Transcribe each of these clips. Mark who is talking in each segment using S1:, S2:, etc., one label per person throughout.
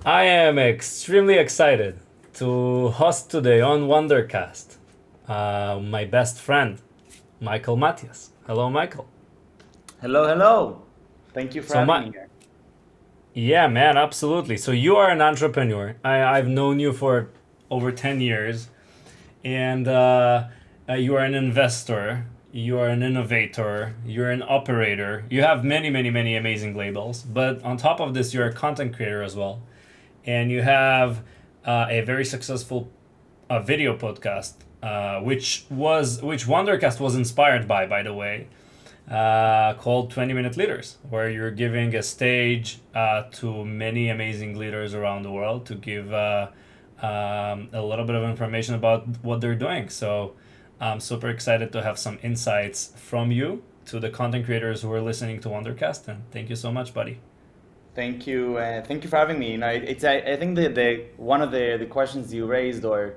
S1: I am extremely excited to host today on wndrcast my best friend, Michael Matias. Hello, Michael.
S2: Hello, hello. Thank you for
S1: So,
S2: having
S1: my
S2: me here.
S1: yeah, man, absolutely. So, you are an entrepreneur. I've known you for over 10 years, and you are an investor, you are an innovator, you're an operator. You have many, many, many amazing labels. But on top of this, you're a content creator as well. And you have a very successful video podcast, which Wondercast was inspired by the way, called 20-Minute Leaders, where you're giving a stage to many amazing leaders around the world to give a little bit of information about what they're doing. So I'm super excited to have some insights from you to the content creators who are listening to Wondercast. And thank you so much, buddy.
S2: Thank you for having me. I think the one of the questions you raised or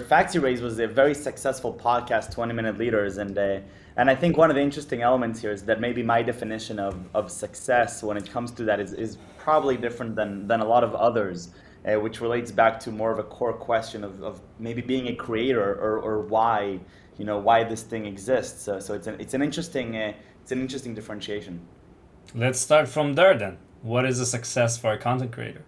S2: facts you raised was a very successful podcast, 20-minute leaders, and I think one of the interesting elements here is that maybe my definition of success when it comes to that is probably different than a lot of others, which relates back to more of a core question of maybe being a creator or why why this thing exists. So it's an interesting differentiation.
S1: Let's start from there then. What is a success for a content creator?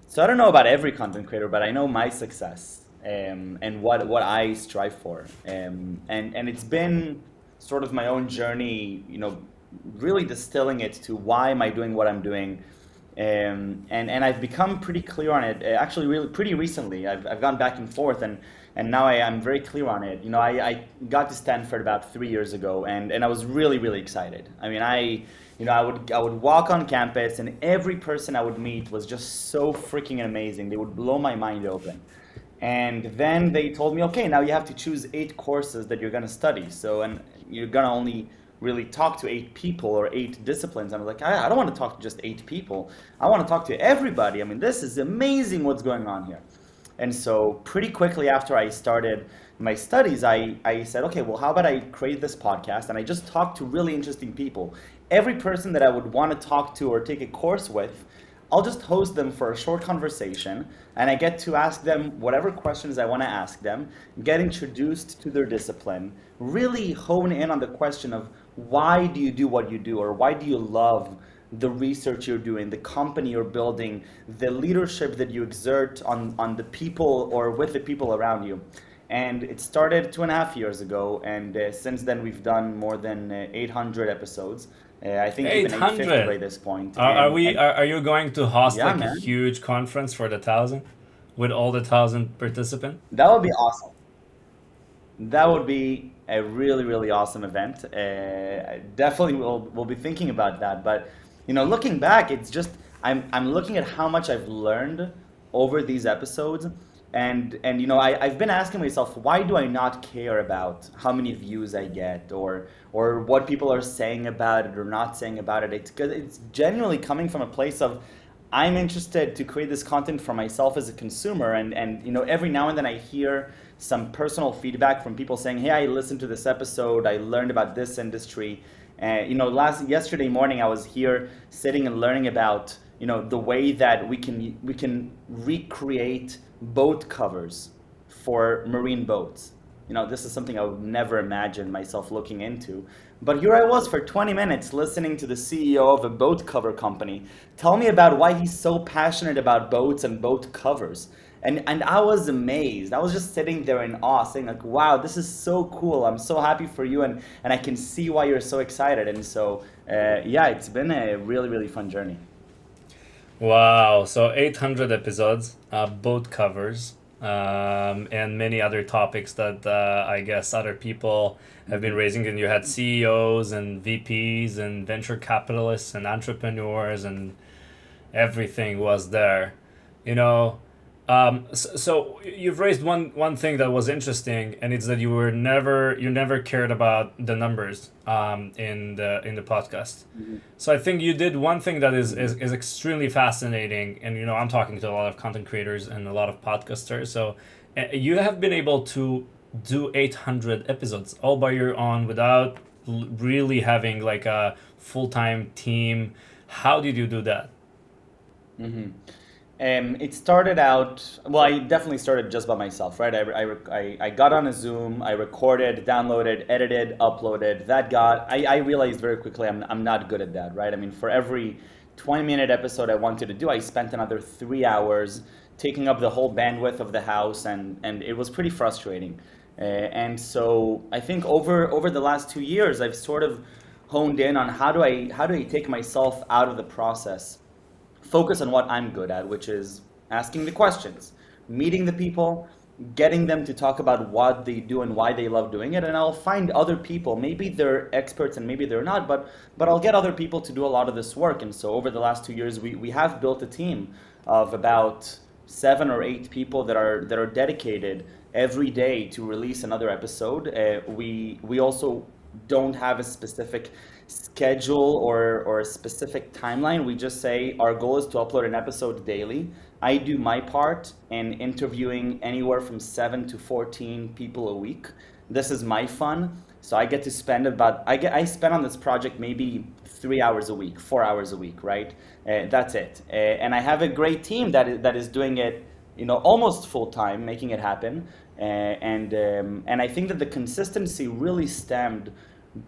S2: So I don't know about every content creator, but I know my success and what I strive for, and it's been sort of my own journey, really distilling it to why am I doing what I'm doing, and I've become pretty clear on it. Actually, really pretty recently, I've gone back and forth, and now I'm very clear on it. I got to Stanford about 3 years ago, and I was really really excited. I mean, I would walk on campus, and every person I would meet was just so freaking amazing. They would blow my mind open. And then they told me, okay, now you have to choose 8 courses that you're gonna study. So, and you're gonna only really talk to 8 people or 8 disciplines. I was like, I don't want to talk to just 8 people. I want to talk to everybody. I mean, this is amazing what's going on here. And so pretty quickly after I started my studies, I said, okay, well, how about I create this podcast and I just talk to really interesting people. Every person that I would want to talk to or take a course with, I'll just host them for a short conversation and I get to ask them whatever questions I want to ask them, get introduced to their discipline, really hone in on the question of why do you do what you do or why do you love the research you're doing, the company you're building, the leadership that you exert on the people or with the people around you. And it started 2.5 years ago, and since then we've done more than 800 episodes. I think even 850 by
S1: 800.
S2: this point.
S1: Are you going to host
S2: Yeah,
S1: like a
S2: man,
S1: huge conference for the 1,000 with all the 1,000 participants?
S2: that would be awesome. That would be a really, really awesome event. Definitely, we'll be thinking about that. But looking back, it's just I'm looking at how much I've learned over these episodes, and I've been asking myself, why do I not care about how many views I get or what people are saying about it or not saying about it? It's because it's genuinely coming from a place of I'm interested to create this content for myself as a consumer, and every now and then I hear some personal feedback from people saying, "Hey, I listened to this episode. I learned about this industry." Last yesterday morning I was here sitting and learning about the way that we can recreate boat covers for marine boats. This is something I would never imagine myself looking into. But here I was for 20 minutes listening to the CEO of a boat cover company tell me about why he's so passionate about boats and boat covers. And I was amazed. I was just sitting there in awe, saying like, "Wow, this is so cool. I'm so happy for you, and I can see why you're so excited." And so, yeah, it's been a really really fun journey.
S1: Wow, so 800 episodes, both covers, and many other topics that I guess other people have been
S2: Mhm.
S1: raising. And you had CEOs and VPs and venture capitalists and entrepreneurs, and everything was there. You know, so you've raised one thing that was interesting, and it's that you never cared about the numbers in the podcast.
S2: Mhm.
S1: So I think you did one thing that
S2: Mhm.
S1: is extremely fascinating, and I'm talking to a lot of content creators and a lot of podcasters. So you have been able to do 800 episodes all by your own without really having like a full time team. How did you do that?
S2: Mm-hmm. It started out, well, I definitely started just by myself, right? I got on a Zoom, I recorded, downloaded, edited, uploaded. I realized very quickly I'm not good at that, right? I mean, for every 20-minute episode I wanted to do, I spent another 3 hours taking up the whole bandwidth of the house, and it was pretty frustrating. And so I think over the last 2 years, I've sort of honed in on how do I take myself out of the process, focus on what I'm good at, which is asking the questions, meeting the people, getting them to talk about what they do and why they love doing it, and I'll find other people. Maybe they're experts and maybe they're not, but I'll get other people to do a lot of this work. And so over the last 2 years, we have built a team of about 7 or 8 people that are dedicated every day to release another episode. We also don't have a specific schedule or a specific timeline. We just say our goal is to upload an episode daily. I do my part in interviewing anywhere from 7 to 14 people a week. This is my fun. So I get to spend I spend on this project maybe 3 hours a week, 4 hours a week, right? That's it. And I have a great team that is doing it, almost full time, making it happen. And I think that the consistency really stemmed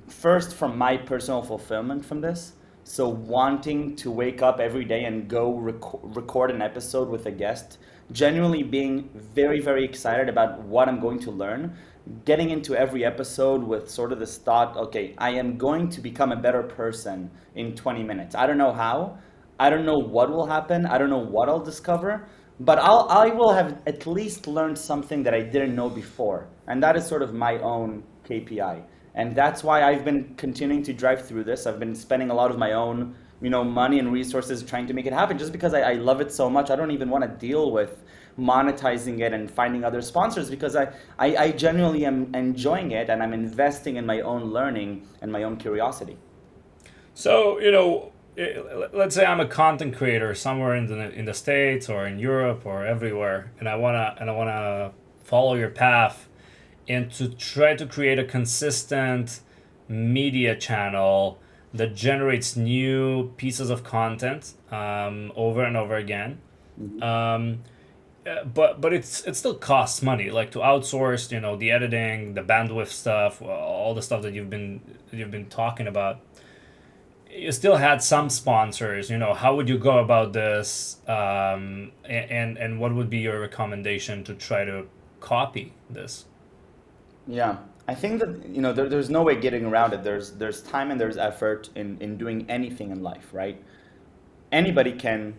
S2: first from my personal fulfillment from this. So wanting to wake up every day and go record an episode with a guest, genuinely being very, very excited about what I'm going to learn, getting into every episode with sort of this thought, okay, I am going to become a better person in 20 minutes. I don't know how, I don't know what will happen, I don't know what I'll discover, but I will have at least learned something that I didn't know before. And that is sort of my own KPI. And that's why I've been continuing to drive through this. I've been spending a lot of my own, money and resources trying to make it happen, just because I love it so much. I don't even want to deal with monetizing it and finding other sponsors, because I genuinely am enjoying it, and I'm investing in my own learning and my own curiosity.
S1: So, let's say I'm a content creator somewhere in the States or in Europe or everywhere, and I wanna follow your path and to try to create a consistent media channel that generates new pieces of content over and over again.
S2: Mhm.
S1: But it still costs money, like to outsource, the editing, the bandwidth stuff, all the stuff that you've been talking about. You still had some sponsors. How would you go about this? And what would be your recommendation to try to copy this?
S2: Yeah, I think that there's no way getting around it. There's time and there's effort in doing anything in life, right? Anybody can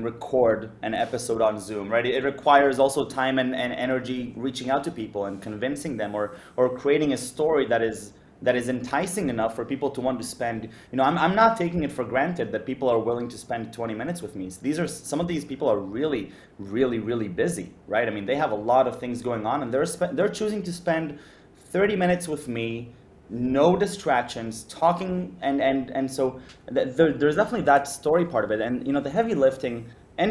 S2: record an episode on Zoom, right? It requires also time and energy reaching out to people and convincing them, or creating a story that is enticing enough for people to want to spend. I'm not taking it for granted that people are willing to spend 20 minutes with me. Some of these people are really, really, really busy, right? I mean, they have a lot of things going on, and they're choosing to spend 30 minutes with me, no distractions, talking, and so there's definitely that story part of it. And the heavy lifting, and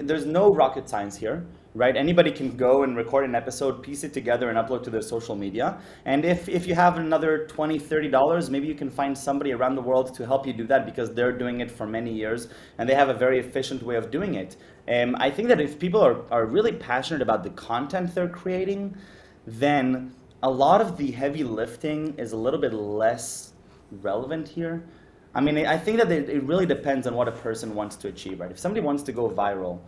S2: there's no rocket science here, right? Anybody can go and record an episode, piece it together, and upload to their social media. And if you have another $20, $30, maybe you can find somebody around the world to help you do that, because they're doing it for many years and they have a very efficient way of doing it. I think that if people are really passionate about the content they're creating, then a lot of the heavy lifting is a little bit less relevant here. I mean, I think that it really depends on what a person wants to achieve, right? If somebody wants to go viral,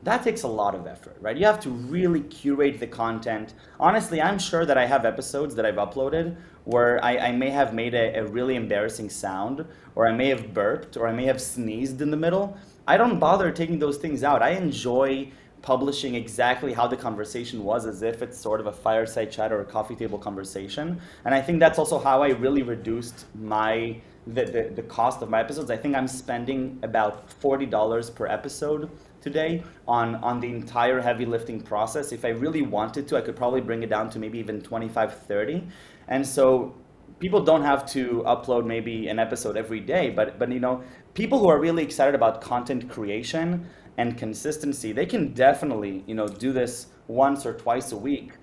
S2: that takes a lot of effort, right? You have to really curate the content. Honestly, I'm sure that I have episodes that I've uploaded where I may have made a really embarrassing sound, or I may have burped, or I may have sneezed in the middle. I don't bother taking those things out. I enjoy publishing exactly how the conversation was, as if it's sort of a fireside chat or a coffee table conversation. And I think that's also how I really reduced the cost of my episodes. I think I'm spending about $40 per episode today on the entire heavy lifting process. If I really wanted to, I could probably bring it down to maybe even 25, 30. And so people don't have to upload maybe an episode every day, but people who are really excited about content creation and consistency, they can definitely do this once or twice a week.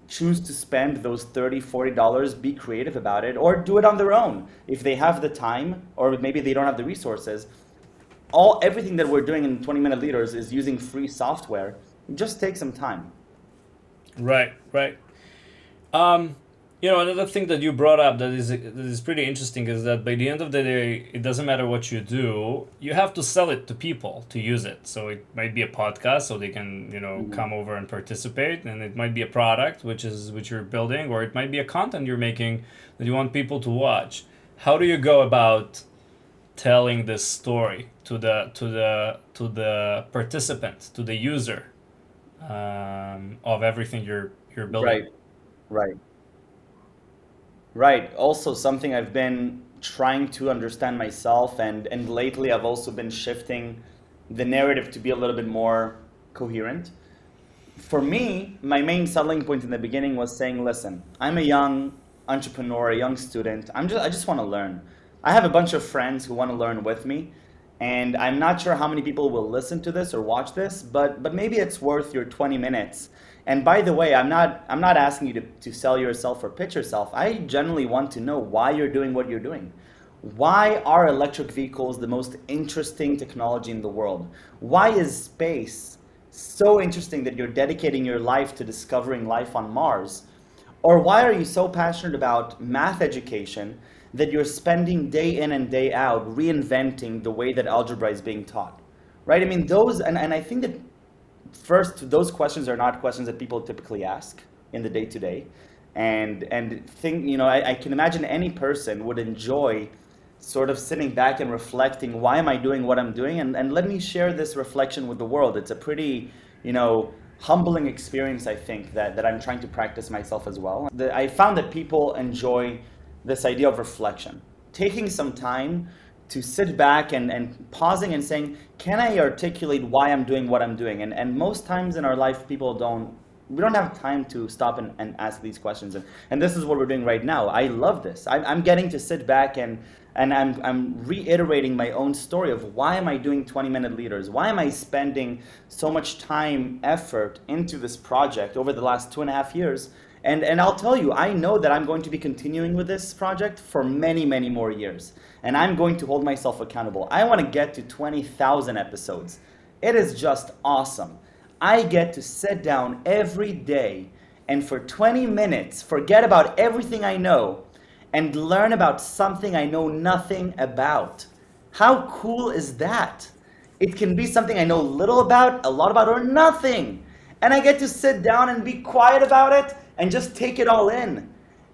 S2: Choose to spend those $30, $40, be creative about it, or do it on their own if they have the time, or maybe they don't have the resources. everything that we're doing in 20-minute leaders is using free software. Just take some time.
S1: Right, right. Um, Another thing that you brought up that is pretty interesting is that by the end of the day, it doesn't matter what you do, you have to sell it to people to use it. So it might be a podcast, so they can
S2: Mhm.
S1: come over and participate, and it might be a product which you're building, or it might be a content you're making that you want people to watch. How do you go about telling this story to the participant, to the user, of everything you're building?
S2: Right, right. Right. Also, something I've been trying to understand myself, and lately I've also been shifting the narrative to be a little bit more coherent. For me, my main selling point in the beginning was saying, listen, I'm a young entrepreneur, a young student. I just want to learn. I have a bunch of friends who want to learn with me, and I'm not sure how many people will listen to this or watch this, but maybe it's worth your 20 minutes. And by the way, I'm not asking you to sell yourself or pitch yourself. I generally want to know why you're doing what you're doing. Why are electric vehicles the most interesting technology in the world? Why is space so interesting that you're dedicating your life to discovering life on Mars? Or why are you so passionate about math education that you're spending day in and day out reinventing the way that algebra is being taught? Right? I mean, and I think that first, those questions are not questions that people typically ask in the day to day. And think, I can imagine any person would enjoy sort of sitting back and reflecting, why am I doing what I'm doing? And let me share this reflection with the world. It's a pretty, humbling experience, I think, that I'm trying to practice myself as well. I found that people enjoy this idea of reflection, taking some time to sit back and pausing and saying, can I articulate why I'm doing what I'm doing? And most times in our life, we don't have time to stop and ask these questions. And this is what we're doing right now. I love this. I'm getting to sit back and I'm reiterating my own story of why am I doing 20-minute leaders? Why am I spending so much time, effort into this project over the last 2.5 years? And I'll tell you, I know that I'm going to be continuing with this project for many, many more years. And I'm going to hold myself accountable. I want to get to 20,000 episodes. It is just awesome. I get to sit down every day and for 20 minutes forget about everything I know and learn about something I know nothing about. How cool is that? It can be something I know little about, a lot about, or nothing. And I get to sit down and be quiet about it and just take it all in.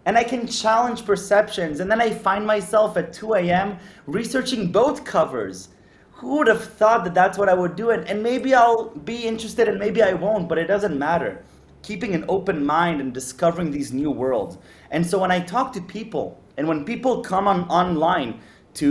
S2: And I can challenge perceptions. And then I find myself at 2 a.m. researching boat covers. Who would have thought that that's what I would do? And maybe I'll be interested and maybe I won't, but it doesn't matter. Keeping an open mind and discovering these new worlds. And so when I talk to people, and when people come online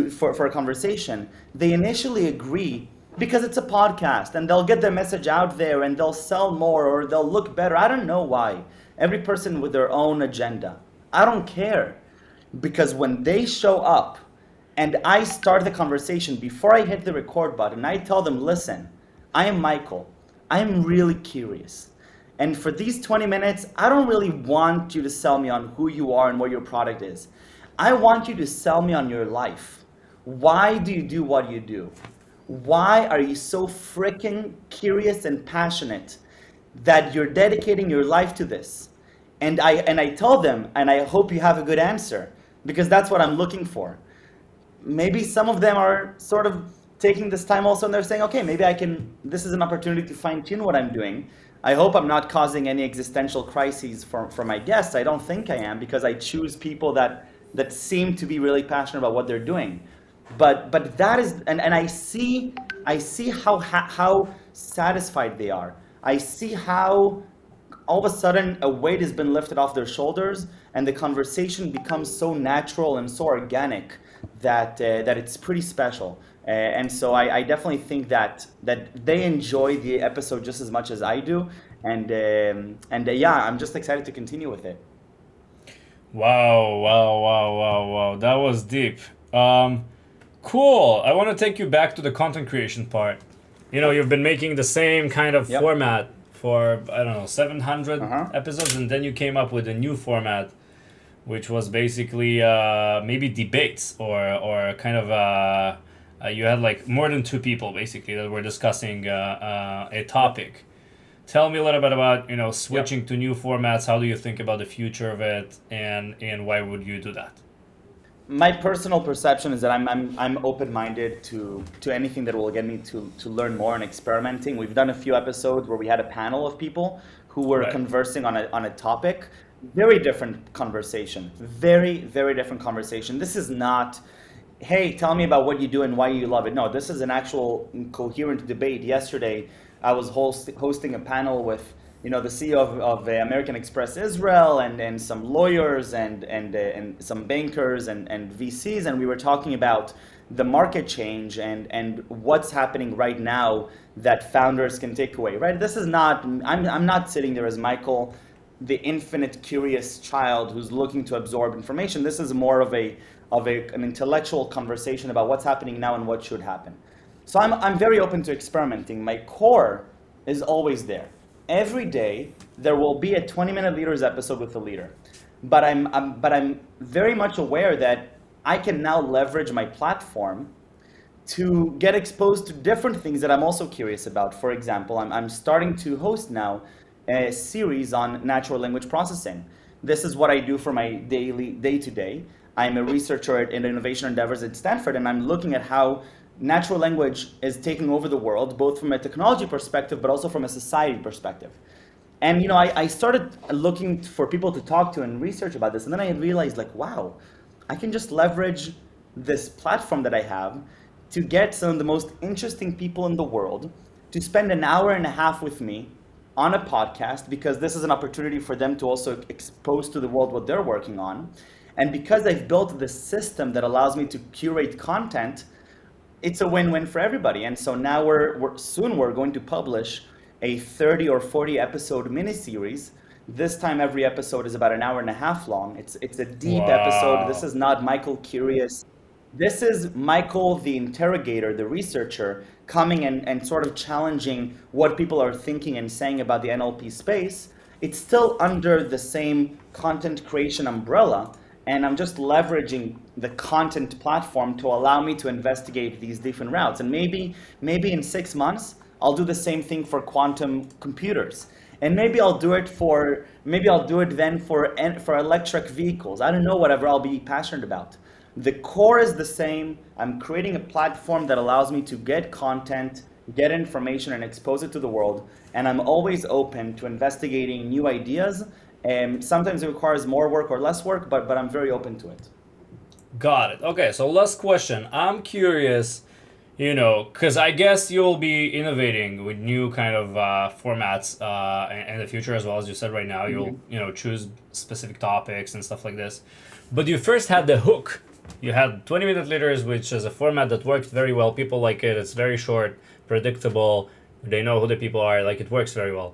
S2: for a conversation, they initially agree because it's a podcast and they'll get their message out there and they'll sell more or they'll look better. I don't know why. Every person with their own agenda. I don't care. Because when they show up and I start the conversation before I hit the record button, I tell them, listen, I am Michael. I'm really curious. And for these 20 minutes, I don't really want you to sell me on who you are and what your product is. I want you to sell me on your life. Why do you do what you do? Why are you so freaking curious and passionate that you're dedicating your life to this? And I tell them, and I hope you have a good answer, because that's what I'm looking for. Maybe some of them are sort of taking this time also and they're saying, okay, maybe this is an opportunity to fine tune what I'm doing. I hope I'm not causing any existential crises for my guests. I don't think I am, because I choose people that seem to be really passionate about what they're doing. But that is, and I see how satisfied they are. I see how all of a sudden a weight has been lifted off their shoulders and the conversation becomes so natural and so organic that it's pretty special. And so I definitely think that they enjoy the episode just as much as I do. And yeah, I'm just excited to continue with it.
S1: Wow, wow, wow, wow, wow. That was deep. Um, cool. I want to take you back to the content creation part. You've been making the same kind of
S2: Yep.
S1: format for, I don't know, 700
S2: Uh-huh.
S1: episodes, and then you came up with a new format, which was basically maybe debates or kind of You had like more than two people basically that were discussing a topic. Tell me a little bit about
S2: Yep.
S1: switching to new formats. How do you think about the future of it, and why would you do that?
S2: My personal perception is that I'm open-minded to anything that will get me to learn more and experimenting. We've done a few episodes where we had a panel of people who were
S1: Right.
S2: conversing on a topic. Very different conversation. Very different conversation. This is not, hey, tell me about what you do and why you love it. No, this is an actual coherent debate. Yesterday, I was hosting a panel with the CEO of American Express Israel and some lawyers and some bankers and VCs, and we were talking about the market change and what's happening right now that founders can take away. Right? This is not. I'm not sitting there as Michael, the infinite curious child who's looking to absorb information. This is more of an intellectual conversation about what's happening now and what should happen. So I'm very open to experimenting. My core is always there. Every day there will be a 20-minute leaders episode with a leader, but I'm very much aware that I can now leverage my platform to get exposed to different things that I'm also curious about. For example, I'm starting to host now a series on natural language processing. This is what I do for my daily day to day. I'm a researcher in innovation endeavors at Stanford, and I'm looking at how natural language is taking over the world, both from a technology perspective, but also from a society perspective. And I started looking for people to talk to and research about this, and then I realized, like, wow, I can just leverage this platform that I have to get some of the most interesting people in the world to spend an hour and a half with me on a podcast, because this is an opportunity for them to also expose to the world what they're working on. And because I've built this system that allows me to curate content, it's a win-win for everybody. And so now we're going to publish a 30 or 40 episode miniseries. This time every episode is about an hour and a half long. It's a deep episode. This
S1: Wow.
S2: is not Michael Curious. This is Michael the interrogator, the researcher, coming and sort of challenging what people are thinking and saying about the NLP space. It's still under the same content creation umbrella, and I'm just leveraging the content platform to allow me to investigate these different routes. And maybe in 6 months, I'll do the same thing for quantum computers. And maybe I'll do it then for electric vehicles. I don't know, whatever I'll be passionate about. The core is the same. I'm creating a platform that allows me to get content, get information, and expose it to the world. And I'm always open to investigating new ideas. And sometimes it requires more work or less work, but I'm very open to it.
S1: Got it. Okay, so last question. I'm curious, because I guess you'll be innovating with new kind of formats in the future as well. As you said right now, you'll,
S2: Mhm.
S1: choose specific topics and stuff like this. But you first had the hook. You had 20-minute leaders, which is a format that worked very well. People like it. It's very short, predictable. They know who the people are. Like, it works very well.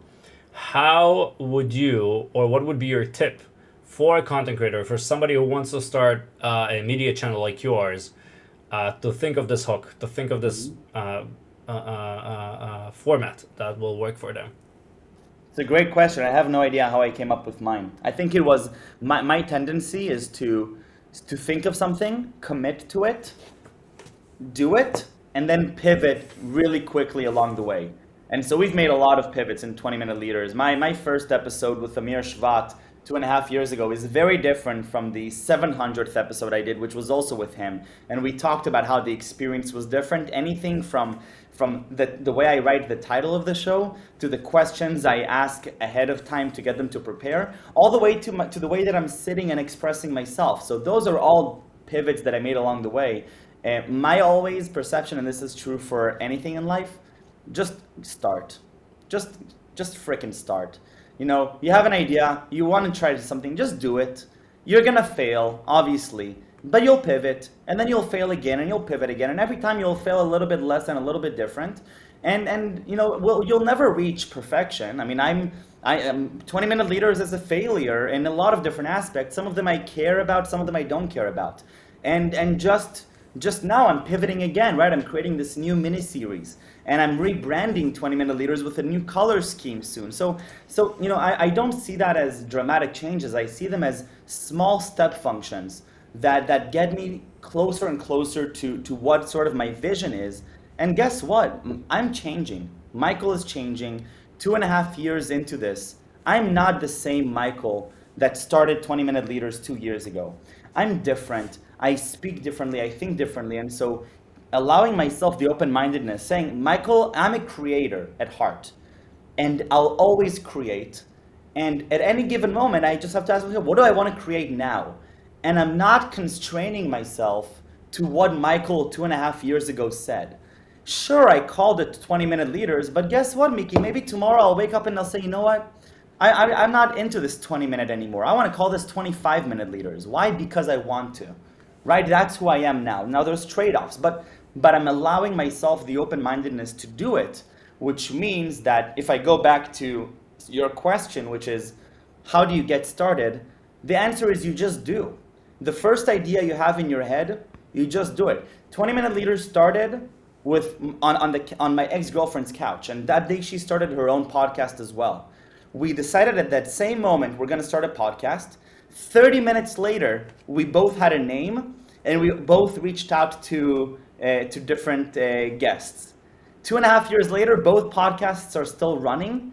S1: How would you, or what would be your tip for a content creator, for somebody who wants to start a media channel like yours, to think of this hook, to think of this
S2: Mhm.
S1: format that will work for them?
S2: It's a great question. I have no idea how I came up with mine. I think it was my tendency is to think of something, commit to it, do it, and then pivot really quickly along the way. And so we've made a lot of pivots in 20-minute leaders. My first episode with Amir Shvat 2.5 years ago is very different from the 700th episode I did, which was also with him. And we talked about how the experience was different. Anything from the way I write the title of the show to the questions I ask ahead of time to get them to prepare, all the way to the way that I'm sitting and expressing myself. So those are all pivots that I made along the way. My always perception, and this is true for anything in life, just start. Just just frickin' start. You have an idea, you want to try something, just do it. You're gonna fail, obviously, but you'll pivot, and then you'll fail again, and you'll pivot again, and every time you'll fail a little bit less and a little bit different, and well, you'll never reach perfection. I mean, I am 20-minute leaders as a failure in a lot of different aspects. Some of them I care about, some of them I don't care about, and just now I'm pivoting again, right? I'm creating this new mini series, and I'm rebranding 20-minute leaders with a new color scheme soon. So I don't see that as dramatic changes. I see them as small step functions that get me closer and closer to what sort of my vision is. And guess what? I'm changing. Michael is changing. 2.5 years into this, I'm not the same Michael that started 20-minute leaders 2 years ago. I'm different. I speak differently. I think differently. And so allowing myself the open-mindedness, saying, Michael, I'm a creator at heart, and I'll always create. And at any given moment, I just have to ask myself, what do I want to create now? And I'm not constraining myself to what Michael 2.5 years ago said. Sure, I called it 20-minute leaders, but guess what, Mickey? Maybe tomorrow I'll wake up and I'll say, you know what? I'm not into this 20-minute anymore. I want to call this 25-minute leaders. Why? Because I want to, right? That's who I am now. Now there's trade-offs, but I'm allowing myself the open-mindedness to do it, which means that if I go back to your question, which is, how do you get started? The answer is you just do. The first idea you have in your head, you just do it. 20-minute leaders started with on my ex-girlfriend's couch, and that day she started her own podcast as well. We decided at that same moment we're going to start a podcast. 30 minutes later, we both had a name, and we both reached out to different guests. 2.5 years later, both podcasts are still running,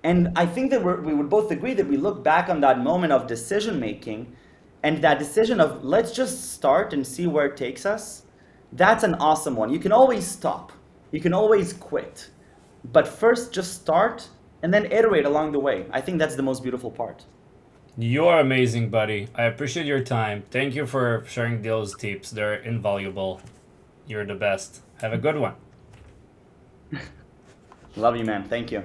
S2: and I think that we would both agree that we look back on that moment of decision making, and that decision of let's just start and see where it takes us. That's an awesome one. You can always stop. You can always quit. But first, just start and then iterate along the way. I think that's the most beautiful part.
S1: You're amazing, buddy. I appreciate your time. Thank you for sharing those tips. They're invaluable. You're the best. Have a good one.
S2: Love you, man. Thank you.